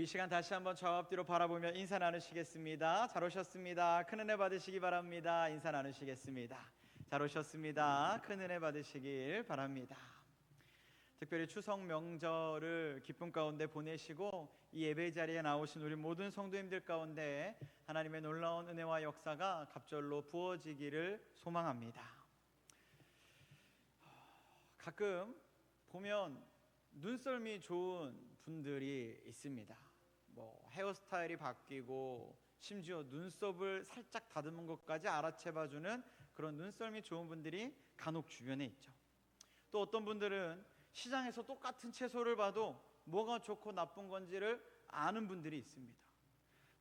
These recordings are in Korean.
우리 이 시간 다시 한번 좌우 앞뒤로 바라보며 인사 나누시겠습니다. 잘 오셨습니다. 큰 은혜 받으시기 바랍니다. 인사 나누시겠습니다. 잘 오셨습니다. 큰 은혜 받으시길 바랍니다. 특별히 추석 명절을 기쁨 가운데 보내시고 이 예배 자리에 나오신 우리 모든 성도님들 가운데 하나님의 놀라운 은혜와 역사가 갑절로 부어지기를 소망합니다. 가끔 보면 눈썰미 좋은 분들이 있습니다. 헤어스타일이 바뀌고 심지어 눈썹을 살짝 다듬은 것까지 알아채봐주는 그런 눈썰미 좋은 분들이 간혹 주변에 있죠. 또 어떤 분들은 시장에서 똑같은 채소를 봐도 뭐가 좋고 나쁜 건지를 아는 분들이 있습니다.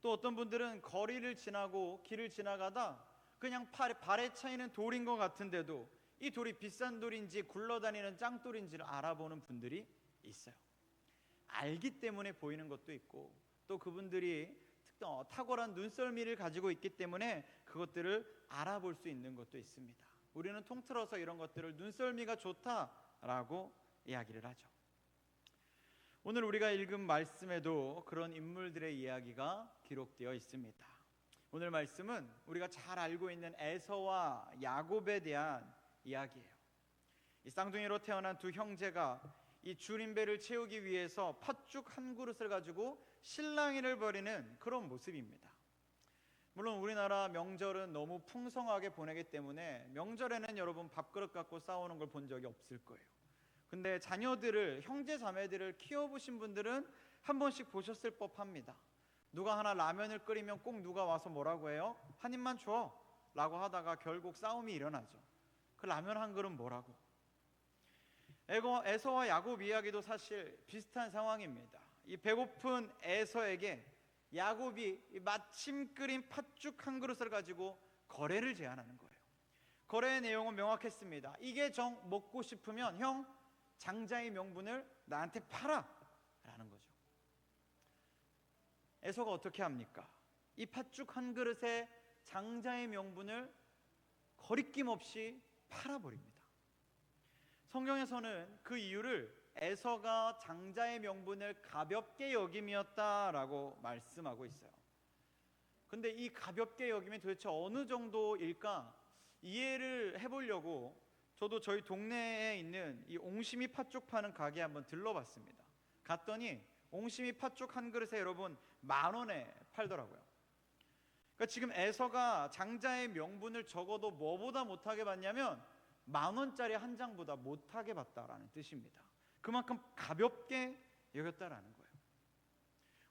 또 어떤 분들은 거리를 지나고 길을 지나가다 그냥 발에 차이는 돌인 것 같은데도 이 돌이 비싼 돌인지 굴러다니는 짱돌인지를 알아보는 분들이 있어요. 알기 때문에 보이는 것도 있고 또 그분들이 탁월한 눈썰미를 가지고 있기 때문에 그것들을 알아볼 수 있는 것도 있습니다. 우리는 통틀어서 이런 것들을 눈썰미가 좋다라고 이야기를 하죠. 오늘 우리가 읽은 말씀에도 그런 인물들의 이야기가 기록되어 있습니다. 오늘 말씀은 우리가 잘 알고 있는 에서와 야곱에 대한 이야기예요. 이 쌍둥이로 태어난 두 형제가 이 줄임배를 채우기 위해서 팥죽 한 그릇을 가지고 실랑이를 벌이는 그런 모습입니다. 물론 우리나라 명절은 너무 풍성하게 보내기 때문에 명절에는 여러분 밥그릇 갖고 싸우는 걸 본 적이 없을 거예요. 근데 자녀들을, 형제 자매들을 키워보신 분들은 한 번씩 보셨을 법합니다. 누가 하나 라면을 끓이면 꼭 누가 와서 뭐라고 해요? 한 입만 줘 라고 하다가 결국 싸움이 일어나죠. 그 라면 한 그릇 뭐라고? 에서와 야곱 이야기도 사실 비슷한 상황입니다. 이 배고픈 에서에게 야곱이 마침 끓인 팥죽 한 그릇을 가지고 거래를 제안하는 거예요. 거래의 내용은 명확했습니다. 이게 정 먹고 싶으면 형 장자의 명분을 나한테 팔아 라는 거죠. 에서가 어떻게 합니까? 이 팥죽 한 그릇에 장자의 명분을 거리낌 없이 팔아버립니다. 성경에서는 그 이유를 에서가 장자의 명분을 가볍게 여김이었다라고 말씀하고 있어요. 근데 이 가볍게 여김이 도대체 어느 정도일까 이해를 해보려고 저도 저희 동네에 있는 이 옹심이 팥죽 파는 가게에 한번 들러봤습니다. 갔더니 옹심이 팥죽 한 그릇에 여러분 10,000원에 팔더라고요. 그러니까 지금 에서가 장자의 명분을 적어도 뭐보다 못하게 봤냐면 10,000원짜리 한 장보다 못하게 봤다라는 뜻입니다. 그만큼 가볍게 여겼다라는 거예요.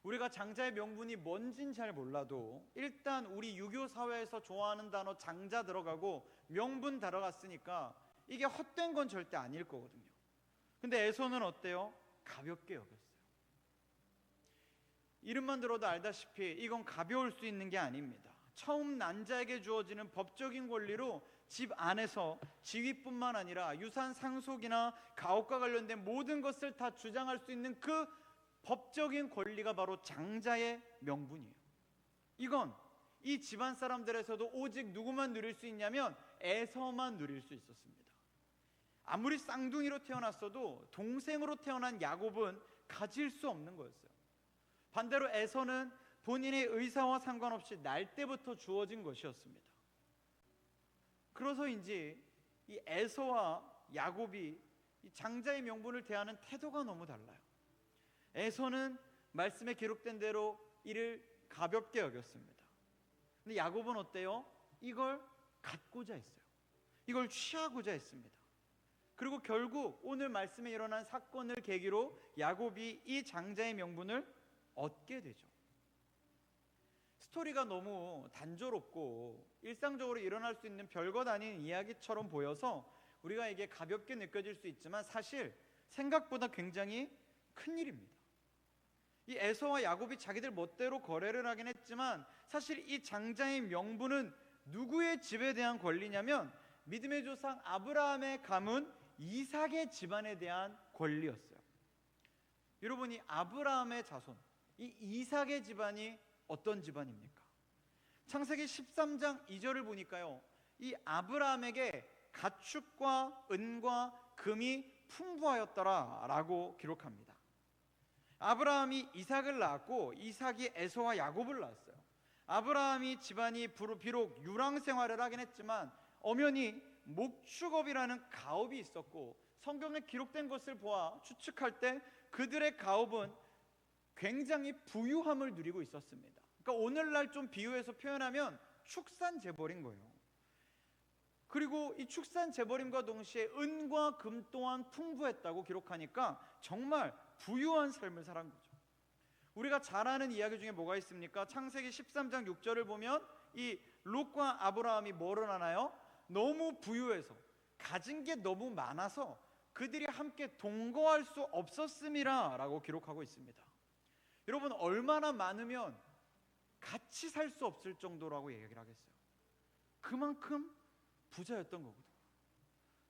우리가 장자의 명분이 뭔진 잘 몰라도 일단 우리 유교 사회에서 좋아하는 단어 장자 들어가고 명분 들어갔으니까 이게 헛된 건 절대 아닐 거거든요. 근데 에서는 어때요? 가볍게 여겼어요. 이름만 들어도 알다시피 이건 가벼울 수 있는 게 아닙니다. 처음 난자에게 주어지는 법적인 권리로 집 안에서 지위뿐만 아니라 유산 상속이나 가옥과 관련된 모든 것을 다 주장할 수 있는 그 법적인 권리가 바로 장자의 명분이에요. 이건 이 집안 사람들에서도 오직 누구만 누릴 수 있냐면 에서만 누릴 수 있었습니다. 아무리 쌍둥이로 태어났어도 동생으로 태어난 야곱은 가질 수 없는 거였어요. 반대로 에서는 본인의 의사와 상관없이 날 때부터 주어진 것이었습니다. 그래서인지 이 에서와 야곱이 이 장자의 명분을 대하는 태도가 너무 달라요. 에서는 말씀에 기록된 대로 이를 가볍게 여겼습니다. 근데 야곱은 어때요? 이걸 갖고자 했어요. 이걸 취하고자 했습니다. 그리고 결국 오늘 말씀에 일어난 사건을 계기로 야곱이 이 장자의 명분을 얻게 되죠. 스토리가 너무 단조롭고 일상적으로 일어날 수 있는 별것 아닌 이야기처럼 보여서 우리가 이게 가볍게 느껴질 수 있지만 사실 생각보다 굉장히 큰 일입니다. 이 에서와 야곱이 자기들 멋대로 거래를 하긴 했지만 사실 이 장자의 명분은 누구의 집에 대한 권리냐면 믿음의 조상 아브라함의 가문 이삭의 집안에 대한 권리였어요. 여러분, 이 아브라함의 자손, 이 이삭의 집안이 어떤 집안입니까? 창세기 13장 2절을 보니까요, 이 아브라함에게 가축과 은과 금이 풍부하였더라 라고 기록합니다. 아브라함이 이삭을 낳았고 이삭이 에서와 야곱을 낳았어요. 아브라함이 집안이 비록 유랑 생활을 하긴 했지만 엄연히 목축업이라는 가업이 있었고, 성경에 기록된 것을 보아 추측할 때 그들의 가업은 굉장히 부유함을 누리고 있었습니다. 그러니까 오늘날 좀 비유해서 표현하면 축산 재벌인 거예요. 그리고 이 축산 재벌임과 동시에 은과 금 또한 풍부했다고 기록하니까 정말 부유한 삶을 살은 거죠. 우리가 잘 아는 이야기 중에 뭐가 있습니까? 창세기 13장 6절을 보면 이 롯과 아브라함이 뭐를 하나요? 너무 부유해서, 가진 게 너무 많아서 그들이 함께 동거할 수 없었음이라 라고 기록하고 있습니다. 여러분, 얼마나 많으면 같이 살 수 없을 정도라고 얘기를 하겠어요? 그만큼 부자였던 거거든요.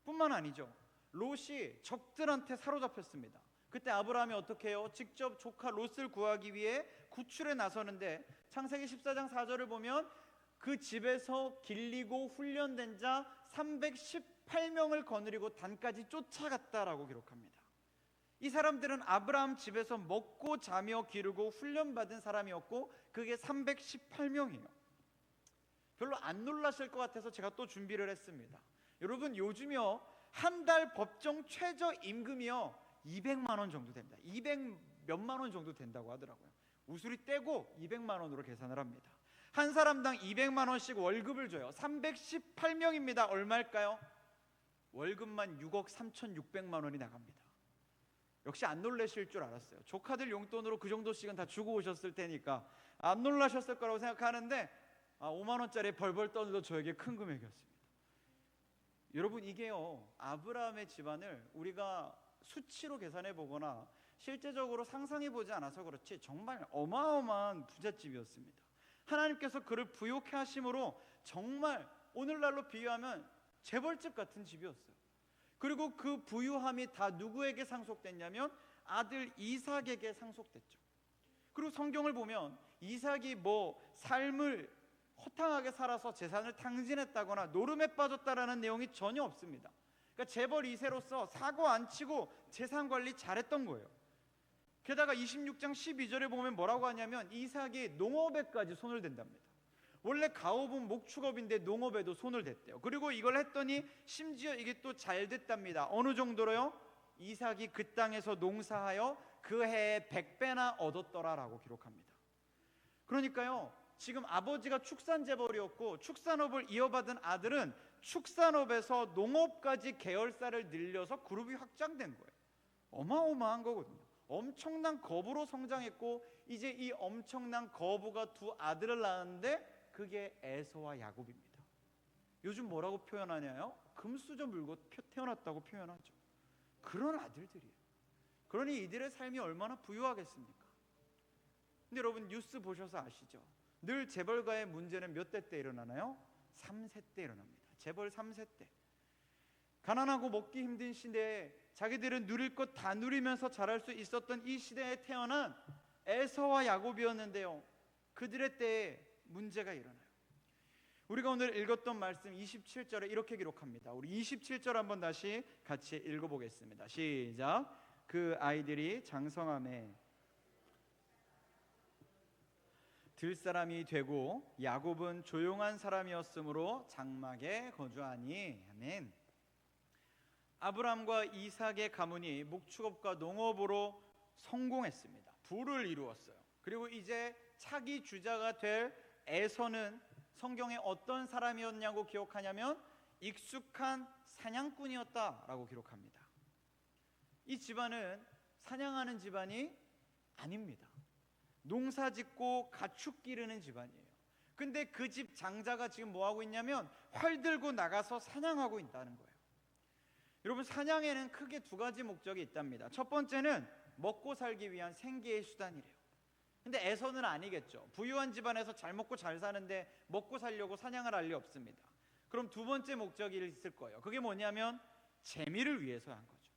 뿐만 아니죠, 롯이 적들한테 사로잡혔습니다. 그때 아브라함이 어떻게 해요? 직접 조카 롯을 구하기 위해 구출에 나서는데 창세기 14장 4절을 보면 그 집에서 길리고 훈련된 자 318명을 거느리고 단까지 쫓아갔다라고 기록합니다. 이 사람들은 아브라함 집에서 먹고 자며 기르고 훈련받은 사람이었고 그게 318명이에요. 별로 안 놀라실 것 같아서 제가 또 준비를 했습니다. 여러분, 요즘요 한 달 법정 최저 임금이요 200만 원 정도 됩니다. 200 몇만 원 정도 된다고 하더라고요. 우수리 떼고 200만 원으로 계산을 합니다. 한 사람당 200만 원씩 월급을 줘요. 318명입니다. 얼마일까요? 월급만 6억 3,600만 원이 나갑니다. 역시 안 놀라실 줄 알았어요. 조카들 용돈으로 그 정도씩은 다 주고 오셨을 테니까 안 놀라셨을 거라고 생각하는데 5만 원짜리 벌벌 떠도 저에게 큰 금액이었습니다. 여러분, 이게요 아브라함의 집안을 우리가 수치로 계산해 보거나 실제적으로 상상해 보지 않아서 그렇지 정말 어마어마한 부잣집이었습니다. 하나님께서 그를 부욕해 하심으로 정말 오늘날로 비유하면 재벌집 같은 집이었어요. 그리고 그 부유함이 다 누구에게 상속됐냐면 아들 이삭에게 상속됐죠. 그리고 성경을 보면 이삭이 삶을 허탕하게 살아서 재산을 탕진했다거나 노름에 빠졌다라는 내용이 전혀 없습니다. 그러니까 재벌 2세로서 사고 안 치고 재산 관리 잘했던 거예요. 게다가 26장 12절에 보면 뭐라고 하냐면 이삭이 농업에까지 손을 댄답니다. 원래 가업은 목축업인데 농업에도 손을 댔대요. 그리고 이걸 했더니 심지어 이게 또 잘 됐답니다. 어느 정도로요? 이삭이 그 땅에서 농사하여 그 해에 100배나 얻었더라라고 기록합니다. 그러니까요 지금 아버지가 축산재벌이었고 축산업을 이어받은 아들은 축산업에서 농업까지 계열사를 늘려서 그룹이 확장된 거예요. 어마어마한 거거든요. 엄청난 거부로 성장했고 이제 이 엄청난 거부가 두 아들을 낳았는데 그게 에서와 야곱입니다. 요즘 뭐라고 표현하냐요? 금수저 물고 태어났다고 표현하죠. 그런 아들들이에요. 그러니 이들의 삶이 얼마나 부유하겠습니까? 근데 여러분 뉴스 보셔서 아시죠? 늘 재벌가의 문제는 몇 대 때 일어나나요? 3세 때 일어납니다. 재벌 3세 때. 가난하고 먹기 힘든 시대에 자기들은 누릴 것 다 누리면서 자랄 수 있었던 이 시대에 태어난 에서와 야곱이었는데요 그들의 때에 문제가 일어나요. 우리가 오늘 읽었던 말씀 27절에 이렇게 기록합니다. 우리 27절 한번 다시 같이 읽어보겠습니다. 시작. 그 아이들이 장성함에 들사람이 되고 야곱은 조용한 사람이었으므로 장막에 거주하니. 아멘. 아브람과 이삭의 가문이 목축업과 농업으로 성공했습니다. 부를 이루었어요. 그리고 이제 차기 주자가 될 에서는 성경에 어떤 사람이었냐고 기록하냐면 익숙한 사냥꾼이었다라고 기록합니다. 이 집안은 사냥하는 집안이 아닙니다. 농사짓고 가축 기르는 집안이에요. 근데 그 집 장자가 지금 뭐하고 있냐면 활 들고 나가서 사냥하고 있다는 거예요. 여러분, 사냥에는 크게 두 가지 목적이 있답니다. 첫 번째는 먹고 살기 위한 생계의 수단이래요. 근데 에서는 아니겠죠. 부유한 집안에서 잘 먹고 잘 사는데 먹고 살려고 사냥을 할 리 없습니다. 그럼 두 번째 목적이 있을 거예요. 그게 뭐냐면 재미를 위해서 한 거죠.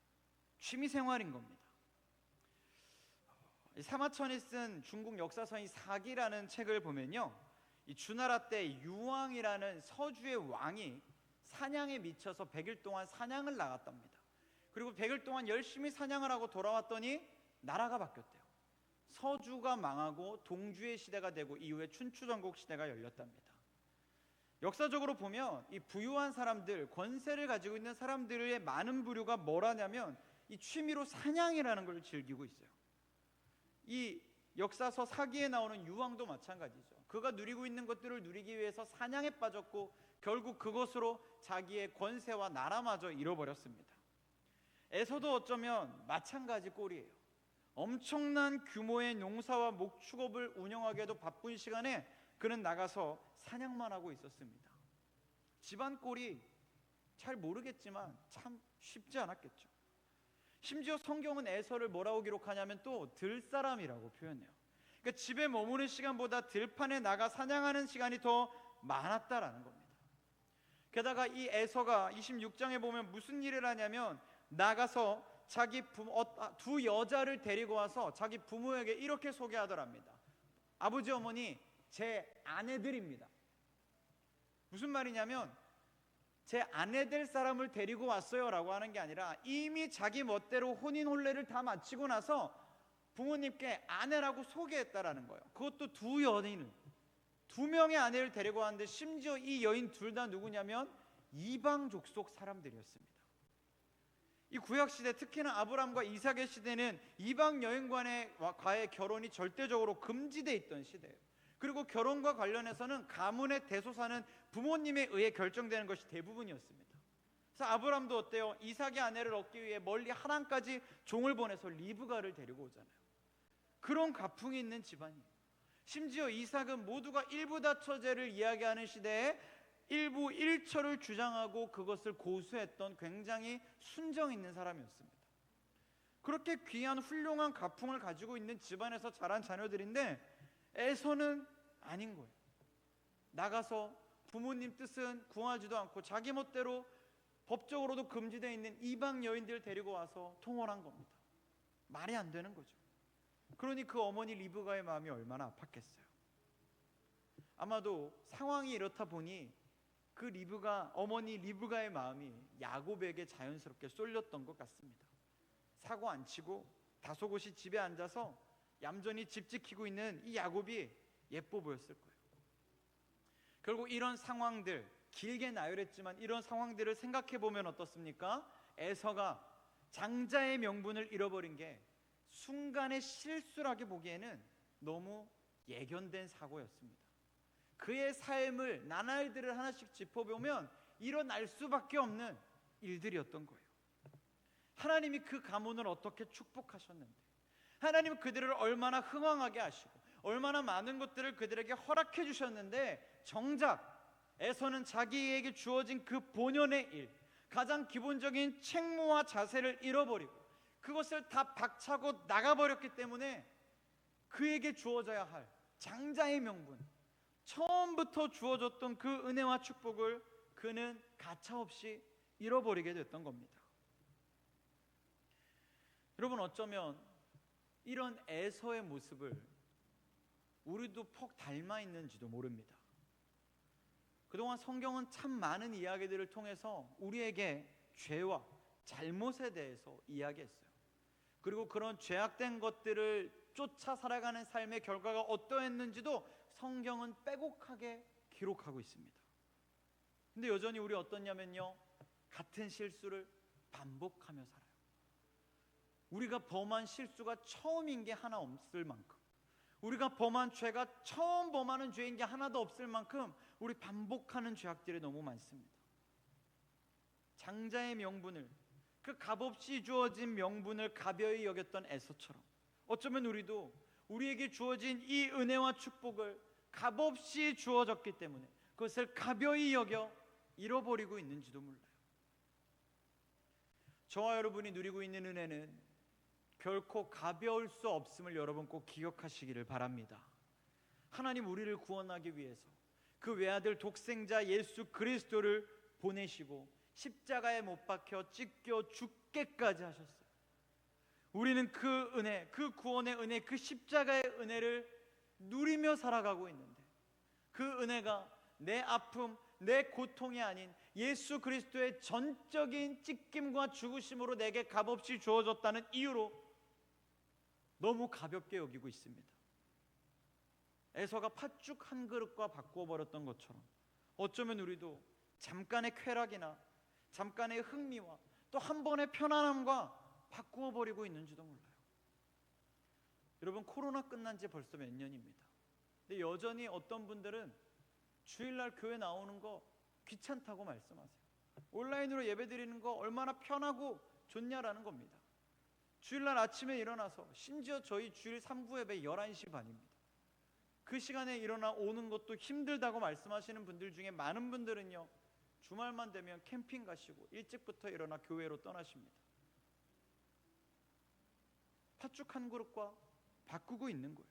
취미생활인 겁니다. 사마천이 쓴 중국 역사서인 사기라는 책을 보면요 이 주나라 때 유왕이라는 서주의 왕이 사냥에 미쳐서 100일 동안 사냥을 나갔답니다. 그리고 100일 동안 열심히 사냥을 하고 돌아왔더니 나라가 바뀌었대요. 서주가 망하고 동주의 시대가 되고 이후에 춘추전국 시대가 열렸답니다. 역사적으로 보면 이 부유한 사람들, 권세를 가지고 있는 사람들의 많은 부류가 뭘 하냐면 이 취미로 사냥이라는 걸 즐기고 있어요. 이 역사서 사기에 나오는 유황도 마찬가지죠. 그가 누리고 있는 것들을 누리기 위해서 사냥에 빠졌고 결국 그것으로 자기의 권세와 나라마저 잃어버렸습니다. 에서도 어쩌면 마찬가지 꼴이에요. 엄청난 규모의 농사와 목축업을 운영하기에도 바쁜 시간에 그는 나가서 사냥만 하고 있었습니다. 집안 꼴이 잘 모르겠지만 참 쉽지 않았겠죠. 심지어 성경은 에서를 뭐라고 기록하냐면 또 들사람이라고 표현해요. 그러니까 집에 머무는 시간보다 들판에 나가 사냥하는 시간이 더 많았다라는 겁니다. 게다가 이 에서가 26장에 보면 무슨 일을 하냐면 나가서 자기 두 여자를 데리고 와서 자기 부모에게 이렇게 소개하더랍니다. 아버지 어머니, 제 아내들입니다. 무슨 말이냐면 제 아내 될 사람을 데리고 왔어요 라고 하는 게 아니라 이미 자기 멋대로 혼인 혼례를 다 마치고 나서 부모님께 아내라고 소개했다라는 거예요. 그것도 두 여인을, 두 명의 아내를 데리고 왔는데 심지어 이 여인 둘 다 누구냐면 이방 족속 사람들이었습니다. 이 구약시대, 특히나 아브람과 이삭의 시대는 이방 여인과의 결혼이 절대적으로 금지되어 있던 시대예요. 그리고 결혼과 관련해서는 가문의 대소사는 부모님에 의해 결정되는 것이 대부분이었습니다. 그래서 아브람도 어때요? 이삭의 아내를 얻기 위해 멀리 하란까지 종을 보내서 리브가를 데리고 오잖아요. 그런 가풍이 있는 집안이에요. 심지어 이삭은 모두가 일부다처제를 이야기하는 시대에 일부 일처를 주장하고 그것을 고수했던 굉장히 순정 있는 사람이었습니다. 그렇게 귀한 훌륭한 가풍을 가지고 있는 집안에서 자란 자녀들인데 에서는 아닌 거예요. 나가서 부모님 뜻은 구하지도 않고 자기 멋대로 법적으로도 금지되어 있는 이방 여인들 데리고 와서 통혼한 겁니다. 말이 안 되는 거죠. 그러니 그 어머니 리브가의 마음이 얼마나 아팠겠어요. 아마도 상황이 이렇다 보니 그 어머니 리브가의 마음이 야곱에게 자연스럽게 쏠렸던 것 같습니다. 사고 안 치고 다소곳이 집에 앉아서 얌전히 집 지키고 있는 이 야곱이 예뻐 보였을 거예요. 결국 이런 상황들, 길게 나열했지만 이런 상황들을 생각해 보면 어떻습니까? 에서가 장자의 명분을 잃어버린 게 순간의 실수라고 보기에는 너무 예견된 사고였습니다. 그의 삶을 나날들을 하나씩 짚어보면 일어날 수밖에 없는 일들이었던 거예요. 하나님이 그 가문을 어떻게 축복하셨는데, 하나님은 그들을 얼마나 흥왕하게 하시고 얼마나 많은 것들을 그들에게 허락해 주셨는데 정작 에서는 자기에게 주어진 그 본연의 일, 가장 기본적인 책무와 자세를 잃어버리고 그것을 다 박차고 나가버렸기 때문에 그에게 주어져야 할 장자의 명분, 처음부터 주어졌던 그 은혜와 축복을 그는 가차없이 잃어버리게 됐던 겁니다. 여러분, 어쩌면 이런 에서의 모습을 우리도 퍽 닮아 있는지도 모릅니다. 그동안 성경은 참 많은 이야기들을 통해서 우리에게 죄와 잘못에 대해서 이야기했어요. 그리고 그런 죄악된 것들을 쫓아 살아가는 삶의 결과가 어떠했는지도 성경은 빼곡하게 기록하고 있습니다. 근데 여전히 우리 어떻냐면요, 같은 실수를 반복하며 살아요. 우리가 범한 실수가 처음인 게 하나 없을 만큼, 우리가 범한 죄가 처음 범하는 죄인 게 하나도 없을 만큼 우리 반복하는 죄악들이 너무 많습니다. 장자의 명분을, 그 값없이 주어진 명분을 가벼이 여겼던 에서처럼 어쩌면 우리도 우리에게 주어진 이 은혜와 축복을 값없이 주어졌기 때문에 그것을 가벼이 여겨 잃어버리고 있는지도 몰라요. 저와 여러분이 누리고 있는 은혜는 결코 가벼울 수 없음을 여러분 꼭 기억하시기를 바랍니다. 하나님 우리를 구원하기 위해서 그 외아들 독생자 예수 그리스도를 보내시고 십자가에 못 박혀 찢겨 죽게까지 하셨어요. 우리는 그 은혜, 그 구원의 은혜, 그 십자가의 은혜를 누리며 살아가고 있는데 그 은혜가 내 아픔, 내 고통이 아닌 예수 그리스도의 전적인 찢김과 죽으심으로 내게 값없이 주어졌다는 이유로 너무 가볍게 여기고 있습니다. 에서가 팥죽 한 그릇과 바꾸어 버렸던 것처럼 어쩌면 우리도 잠깐의 쾌락이나 잠깐의 흥미와 또 한 번의 편안함과 바꾸어 버리고 있는지도 몰라요. 여러분, 코로나 끝난 지 벌써 몇 년입니다. 근데 여전히 어떤 분들은 주일날 교회 나오는 거 귀찮다고 말씀하세요. 온라인으로 예배드리는 거 얼마나 편하고 좋냐라는 겁니다. 주일날 아침에 일어나서, 심지어 저희 주일 3부 예배 11시 반입니다. 그 시간에 일어나 오는 것도 힘들다고 말씀하시는 분들 중에 많은 분들은요, 주말만 되면 캠핑 가시고 일찍부터 일어나 교회로 떠나십니다. 팥죽 한 그릇과 바꾸고 있는 거예요.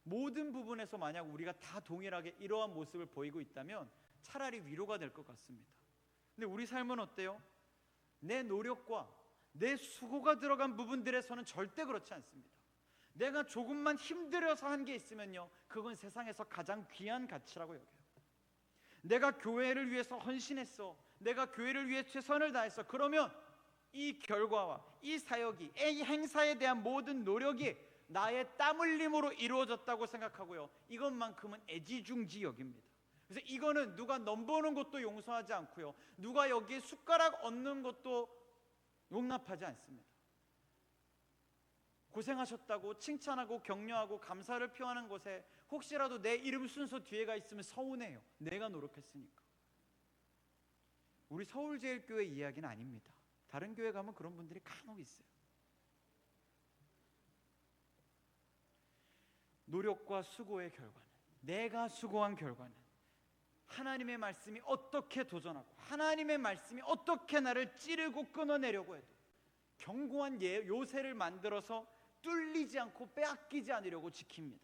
모든 부분에서 만약 우리가 다 동일하게 이러한 모습을 보이고 있다면 차라리 위로가 될 것 같습니다. 근데 우리 삶은 어때요? 내 노력과 내 수고가 들어간 부분들에서는 절대 그렇지 않습니다. 내가 조금만 힘들어서 한 게 있으면요, 그건 세상에서 가장 귀한 가치라고 여겨요. 내가 교회를 위해서 헌신했어, 내가 교회를 위해 최선을 다했어, 그러면 이 결과와 이 사역이, 이 행사에 대한 모든 노력이 나의 땀 흘림으로 이루어졌다고 생각하고요, 이것만큼은 애지중지 여깁니다. 그래서 이거는 누가 넘보는 것도 용서하지 않고요, 누가 여기에 숟가락 얹는 것도 용납하지 않습니다. 고생하셨다고 칭찬하고 격려하고 감사를 표하는 것에 혹시라도 내 이름 순서 뒤에가 있으면 서운해요. 내가 노력했으니까. 우리 서울제일교회 이야기는 아닙니다. 다른 교회 가면 그런 분들이 간혹 있어요. 노력과 수고의 결과는, 내가 수고한 결과는 하나님의 말씀이 어떻게 도전하고 하나님의 말씀이 어떻게 나를 찌르고 끊어내려고 해도 견고한 요새를 만들어서 뚫리지 않고 빼앗기지 않으려고 지킵니다.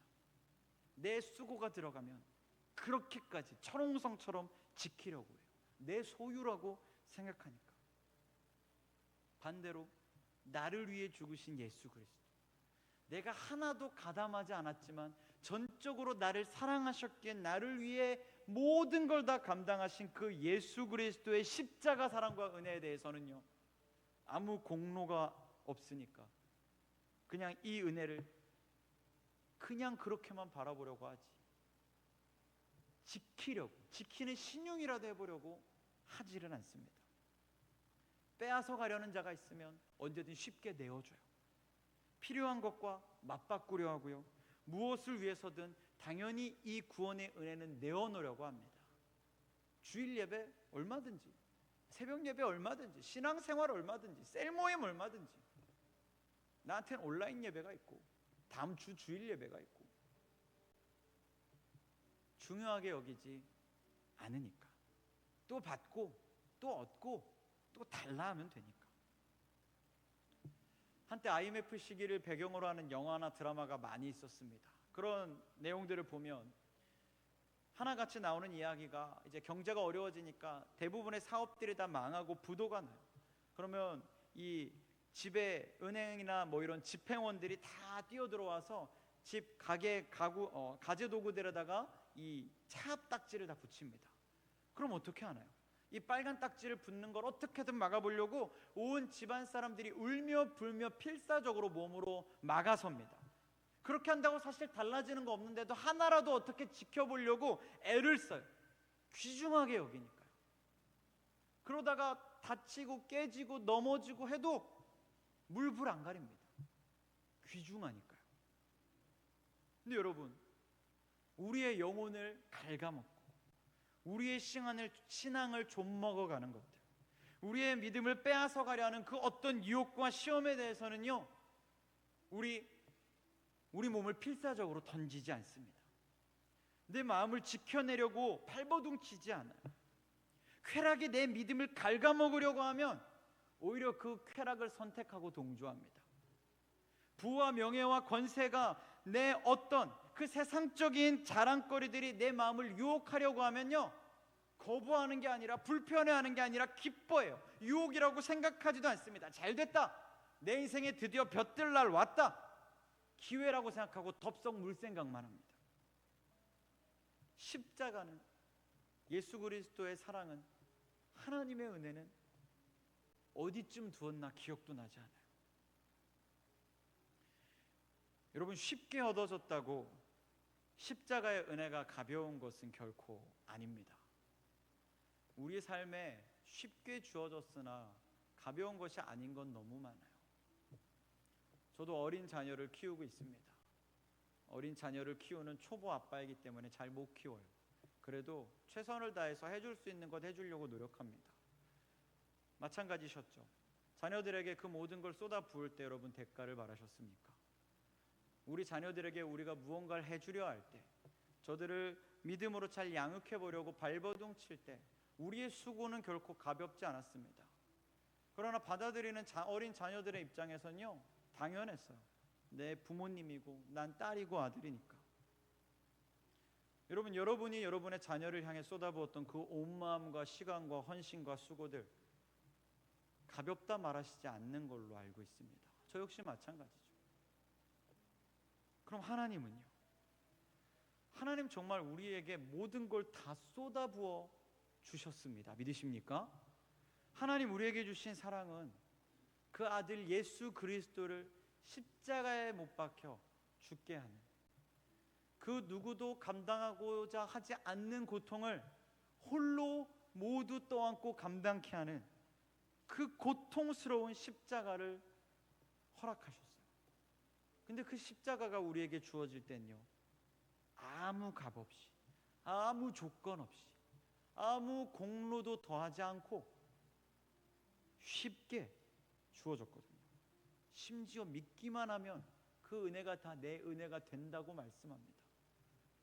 내 수고가 들어가면 그렇게까지 철옹성처럼 지키려고 해요. 내 소유라고 생각하니까. 반대로 나를 위해 죽으신 예수 그리스도, 내가 하나도 가담하지 않았지만 전적으로 나를 사랑하셨기에 나를 위해 모든 걸 다 감당하신 그 예수 그리스도의 십자가 사랑과 은혜에 대해서는요, 아무 공로가 없으니까 그냥 이 은혜를 그냥 그렇게만 바라보려고 하지, 지키려고, 지키는 신용이라도 해보려고 하지를 않습니다. 빼앗아 가려는 자가 있으면 언제든 쉽게 내어줘요. 필요한 것과 맞바꾸려 하고요, 무엇을 위해서든 당연히 이 구원의 은혜는 내어놓으려고 합니다. 주일 예배 얼마든지, 새벽 예배 얼마든지, 신앙생활 얼마든지, 셀 모임 얼마든지, 나한테는 온라인 예배가 있고 다음 주 주일 예배가 있고, 중요하게 여기지 않으니까. 또 받고 또 얻고 또 달라 하면 되니까. 한때 IMF 시기를 배경으로 하는 영화나 드라마가 많이 있었습니다. 그런 내용들을 보면 하나같이 나오는 이야기가, 이제 경제가 어려워지니까 대부분의 사업들이 다 망하고 부도가 나요. 그러면 이 집에 은행이나 뭐 이런 집행원들이 다 뛰어들어와서 집 가재 도구들에다가 이 차압 딱지를 다 붙입니다. 그럼 어떻게 하나요? 이 빨간 딱지를 붙는 걸 어떻게든 막아보려고 온 집안 사람들이 울며 불며 필사적으로 몸으로 막아섭니다. 그렇게 한다고 사실 달라지는 거 없는데도 하나라도 어떻게 지켜보려고 애를 써요. 귀중하게 여기니까요. 그러다가 다치고 깨지고 넘어지고 해도 물불 안 가립니다. 귀중하니까요. 근데 여러분, 우리의 영혼을 갉아먹고 우리의 신앙을 좀먹어가는 것들, 우리의 믿음을 빼앗아 가려 하는 그 어떤 유혹과 시험에 대해서는요, 우리 몸을 필사적으로 던지지 않습니다. 내 마음을 지켜내려고 발버둥치지 않아요. 쾌락이 내 믿음을 갉아먹으려고 하면 오히려 그 쾌락을 선택하고 동조합니다. 부와 명예와 권세가 내 어떤 그 세상적인 자랑거리들이 내 마음을 유혹하려고 하면요, 거부하는 게 아니라, 불편해하는 게 아니라 기뻐해요. 유혹이라고 생각하지도 않습니다. 잘됐다, 내 인생에 드디어 볕들 날 왔다, 기회라고 생각하고 덥석 물 생각만 합니다. 십자가는, 예수 그리스도의 사랑은, 하나님의 은혜는 어디쯤 두었나 기억도 나지 않아요. 여러분, 쉽게 얻어졌다고 십자가의 은혜가 가벼운 것은 결코 아닙니다. 우리의 삶에 쉽게 주어졌으나 가벼운 것이 아닌 건 너무 많아요. 저도 어린 자녀를 키우고 있습니다. 어린 자녀를 키우는 초보 아빠이기 때문에 잘 못 키워요. 그래도 최선을 다해서 해줄 수 있는 것 해주려고 노력합니다. 마찬가지셨죠. 자녀들에게 그 모든 걸 쏟아 부을 때 여러분 대가를 바라셨습니까? 우리 자녀들에게 우리가 무언가를 해주려 할 때, 저들을 믿음으로 잘 양육해 보려고 발버둥 칠 때 우리의 수고는 결코 가볍지 않았습니다. 그러나 받아들이는 어린 자녀들의 입장에서는요, 당연했어요. 내 부모님이고 난 딸이고 아들이니까. 여러분, 여러분이 여러분의 자녀를 향해 쏟아부었던 그 온 마음과 시간과 헌신과 수고들 가볍다 말하시지 않는 걸로 알고 있습니다. 저 역시 마찬가지죠. 그럼 하나님은요? 하나님 정말 우리에게 모든 걸 다 쏟아부어 주셨습니다. 믿으십니까? 하나님 우리에게 주신 사랑은 그 아들 예수 그리스도를 십자가에 못 박혀 죽게 하는, 그 누구도 감당하고자 하지 않는 고통을 홀로 모두 떠안고 감당케 하는 그 고통스러운 십자가를 허락하셨어요. 근데 그 십자가가 우리에게 주어질 땐요, 아무 값 없이, 아무 조건 없이, 아무 공로도 더하지 않고 쉽게 주어졌거든요. 심지어 믿기만 하면 그 은혜가 다 내 은혜가 된다고 말씀합니다.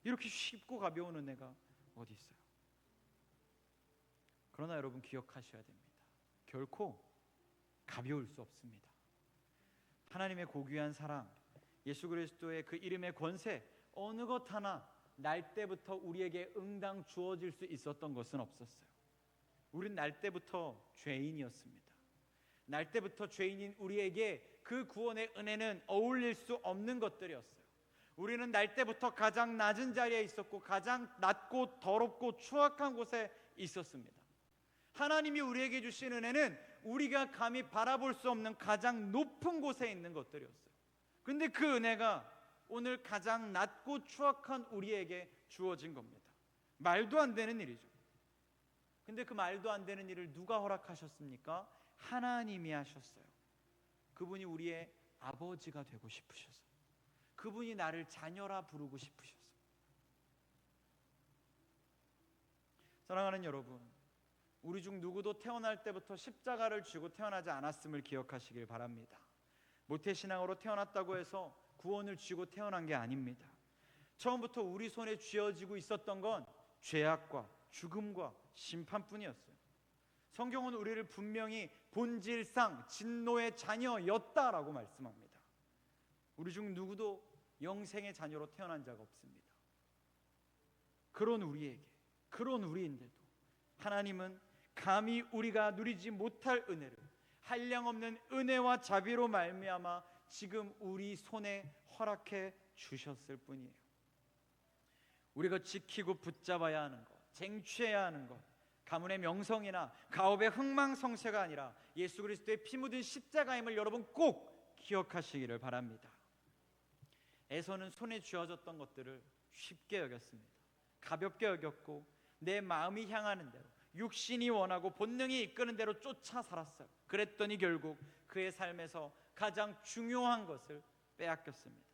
이렇게 쉽고 가벼운 은혜가 어디 있어요? 그러나 여러분 기억하셔야 됩니다. 결코 가벼울 수 없습니다. 하나님의 고귀한 사랑, 예수 그리스도의 그 이름의 권세, 어느 것 하나 날 때부터 우리에게 응당 주어질 수 있었던 것은 없었어요. 우린 날 때부터 죄인이었습니다. 날 때부터 죄인인 우리에게 그 구원의 은혜는 어울릴 수 없는 것들이었어요. 우리는 날 때부터 가장 낮은 자리에 있었고 가장 낮고 더럽고 추악한 곳에 있었습니다. 하나님이 우리에게 주신 은혜는 우리가 감히 바라볼 수 없는 가장 높은 곳에 있는 것들이었어요. 그런데 그 은혜가 오늘 가장 낮고 추악한 우리에게 주어진 겁니다. 말도 안 되는 일이죠. 근데 그 말도 안 되는 일을 누가 허락하셨습니까? 하나님이 하셨어요. 그분이 우리의 아버지가 되고 싶으셔서, 그분이 나를 자녀라 부르고 싶으셔서. 사랑하는 여러분, 우리 중 누구도 태어날 때부터 십자가를 쥐고 태어나지 않았음을 기억하시길 바랍니다. 모태신앙으로 태어났다고 해서 구원을 쥐고 태어난 게 아닙니다. 처음부터 우리 손에 쥐어지고 있었던 건 죄악과 죽음과 심판뿐이었어요. 성경은 우리를 분명히 본질상 진노의 자녀였다라고 말씀합니다. 우리 중 누구도 영생의 자녀로 태어난 자가 없습니다. 그런 우리에게, 그런 우리인데도 하나님은 감히 우리가 누리지 못할 은혜를 한량없는 은혜와 자비로 말미암아 지금 우리 손에 허락해 주셨을 뿐이에요. 우리가 지키고 붙잡아야 하는 것, 쟁취해야 하는 것, 가문의 명성이나 가업의 흥망성쇠가 아니라 예수 그리스도의 피 묻은 십자가임을 여러분 꼭 기억하시기를 바랍니다. 에서는 손에 쥐어졌던 것들을 쉽게 여겼습니다. 가볍게 여겼고 내 마음이 향하는 대로, 육신이 원하고 본능이 이끄는 대로 쫓아 살았어요. 그랬더니 결국 그의 삶에서 가장 중요한 것을 빼앗겼습니다.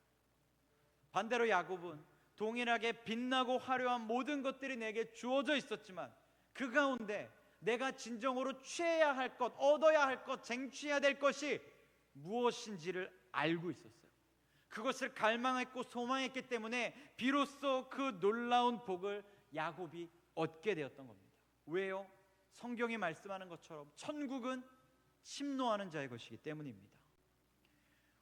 반대로 야곱은 동일하게 빛나고 화려한 모든 것들이 내게 주어져 있었지만 그 가운데 내가 진정으로 취해야 할 것, 얻어야 할 것, 쟁취해야 될 것이 무엇인지를 알고 있었어요. 그것을 갈망했고 소망했기 때문에 비로소 그 놀라운 복을 야곱이 얻게 되었던 겁니다. 왜요? 성경이 말씀하는 것처럼 천국은 침노하는 자의 것이기 때문입니다.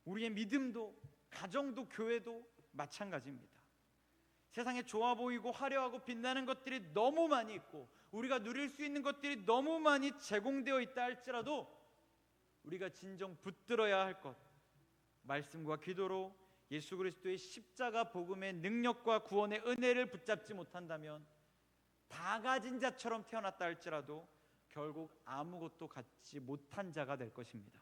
우리의 믿음도, 가정도, 교회도 마찬가지입니다. 세상에 좋아 보이고 화려하고 빛나는 것들이 너무 많이 있고 우리가 누릴 수 있는 것들이 너무 많이 제공되어 있다 할지라도 우리가 진정 붙들어야 할 것, 말씀과 기도로 예수 그리스도의 십자가 복음의 능력과 구원의 은혜를 붙잡지 못한다면 다 가진 자처럼 태어났다 할지라도 결국 아무것도 갖지 못한 자가 될 것입니다.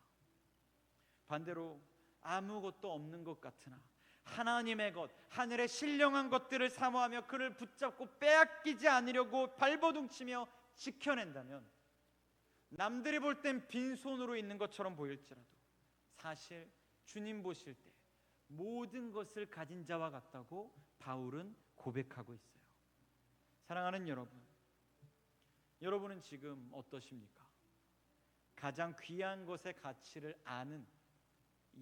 반대로 아무것도 없는 것 같으나 하나님의 것, 하늘의 신령한 것들을 사모하며 그를 붙잡고 빼앗기지 않으려고 발버둥치며 지켜낸다면, 남들이 볼 땐 빈손으로 있는 것처럼 보일지라도 사실 주님 보실 때 모든 것을 가진 자와 같다고 바울은 고백하고 있어요. 사랑하는 여러분, 여러분은 지금 어떠십니까? 가장 귀한 것의 가치를 아는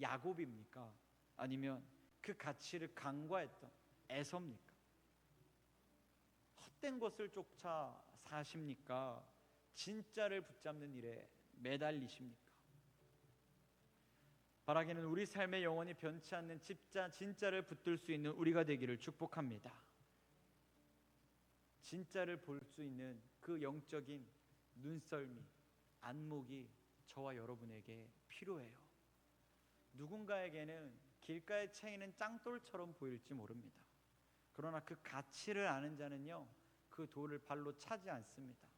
야곱입니까? 아니면 그 가치를 간과했던 에서입니까? 헛된 것을 쫓아 사십니까? 진짜를 붙잡는 일에 매달리십니까? 바라기는 우리 삶의 영원히 변치 않는 진짜를 붙들 수 있는 우리가 되기를 축복합니다. 진짜를 볼 수 있는 그 영적인 눈썰미, 안목이 저와 여러분에게 필요해요. 누군가에게는 길가에 채이는 짱돌처럼 보일지 모릅니다. 그러나 그 가치를 아는 자는요, 그 돌을 발로 차지 않습니다.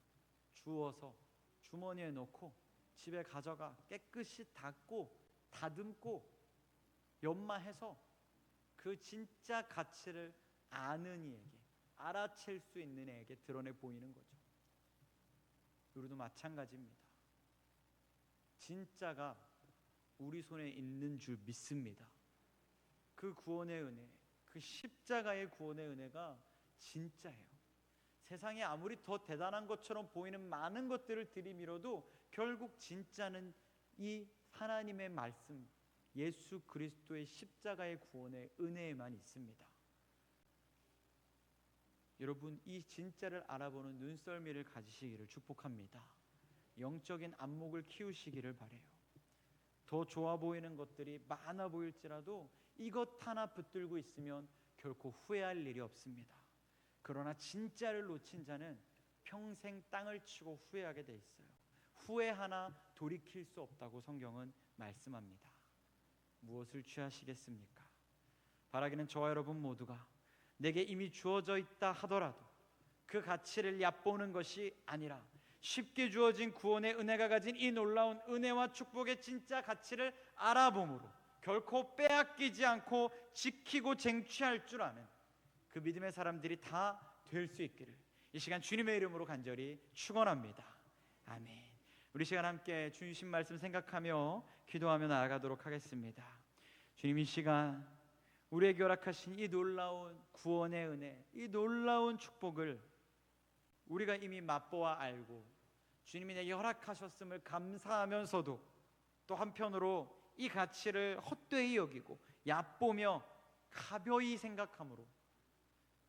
주워서 주머니에 넣고 집에 가져가 깨끗이 닦고 다듬고 연마해서 그 진짜 가치를 아는 이에게, 알아챌 수 있는 이에게 드러내 보이는 거죠. 우리도 마찬가지입니다. 진짜가 우리 손에 있는 줄 믿습니다. 그 구원의 은혜, 그 십자가의 구원의 은혜가 진짜예요. 세상에 아무리 더 대단한 것처럼 보이는 많은 것들을 들이밀어도 결국 진짜는 이 하나님의 말씀, 예수 그리스도의 십자가의 구원의 은혜에만 있습니다. 여러분, 이 진짜를 알아보는 눈썰미를 가지시기를 축복합니다. 영적인 안목을 키우시기를 바라요. 더 좋아 보이는 것들이 많아 보일지라도 이것 하나 붙들고 있으면 결코 후회할 일이 없습니다. 그러나 진짜를 놓친 자는 평생 땅을 치고 후회하게 돼 있어요. 후회 하나 돌이킬 수 없다고 성경은 말씀합니다. 무엇을 취하시겠습니까? 바라기는 저와 여러분 모두가 내게 이미 주어져 있다 하더라도 그 가치를 얕보는 것이 아니라 쉽게 주어진 구원의 은혜가 가진 이 놀라운 은혜와 축복의 진짜 가치를 알아봄으로 결코 빼앗기지 않고 지키고 쟁취할 줄 아는 그 믿음의 사람들이 다 될 수 있기를 이 시간 주님의 이름으로 간절히 축원합니다. 아멘. 우리 시간 함께 주신 말씀 생각하며 기도하며 나아가도록 하겠습니다. 주님, 이 시간 우리에게 허락하신 이 놀라운 구원의 은혜, 이 놀라운 축복을 우리가 이미 맛보아 알고 주님이 내게 허락하셨음을 감사하면서도 또 한편으로 이 가치를 헛되이 여기고 얕보며 가벼이 생각함으로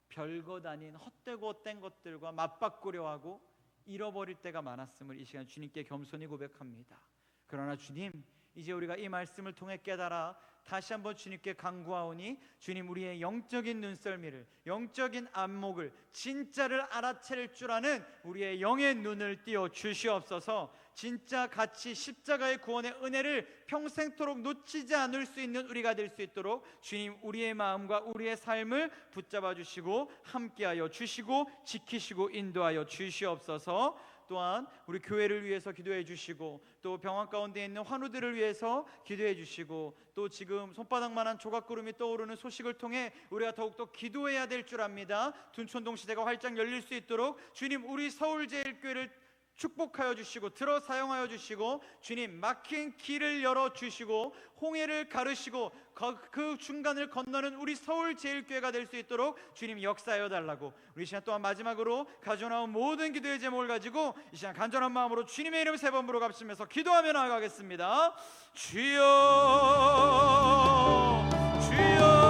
별것 아닌 헛되고 헛된 것들과 맞바꾸려 하고 잃어버릴 때가 많았음을 이 시간 주님께 겸손히 고백합니다. 그러나 주님, 이제 우리가 이 말씀을 통해 깨달아 다시 한번 주님께 간구하오니 주님, 우리의 영적인 눈썰미를, 영적인 안목을, 진짜를 알아챌 줄 아는 우리의 영의 눈을 띄워 주시옵소서. 진짜 가치 십자가의 구원의 은혜를 평생토록 놓치지 않을 수 있는 우리가 될 수 있도록 주님, 우리의 마음과 우리의 삶을 붙잡아 주시고 함께하여 주시고 지키시고 인도하여 주시옵소서. 또한 우리 교회를 위해서 기도해 주시고 또 병원 가운데 있는 환우들을 위해서 기도해 주시고 또 지금 손바닥만한 조각구름이 떠오르는 소식을 통해 우리가 더욱더 기도해야 될 줄 압니다. 둔촌동 시대가 활짝 열릴 수 있도록 주님, 우리 서울제일교회를 축복하여 주시고 들어 사용하여 주시고 주님, 막힌 길을 열어 주시고 홍해를 가르시고 그 중간을 건너는 우리 서울제일교회가 될 수 있도록 주님 역사하여 달라고 우리 시간 또한 마지막으로 가져나온 모든 기도의 제목을 가지고 이 시간 간절한 마음으로 주님의 이름 세 번 부르짖으면서 기도하며 나아가겠습니다. 주여, 주여.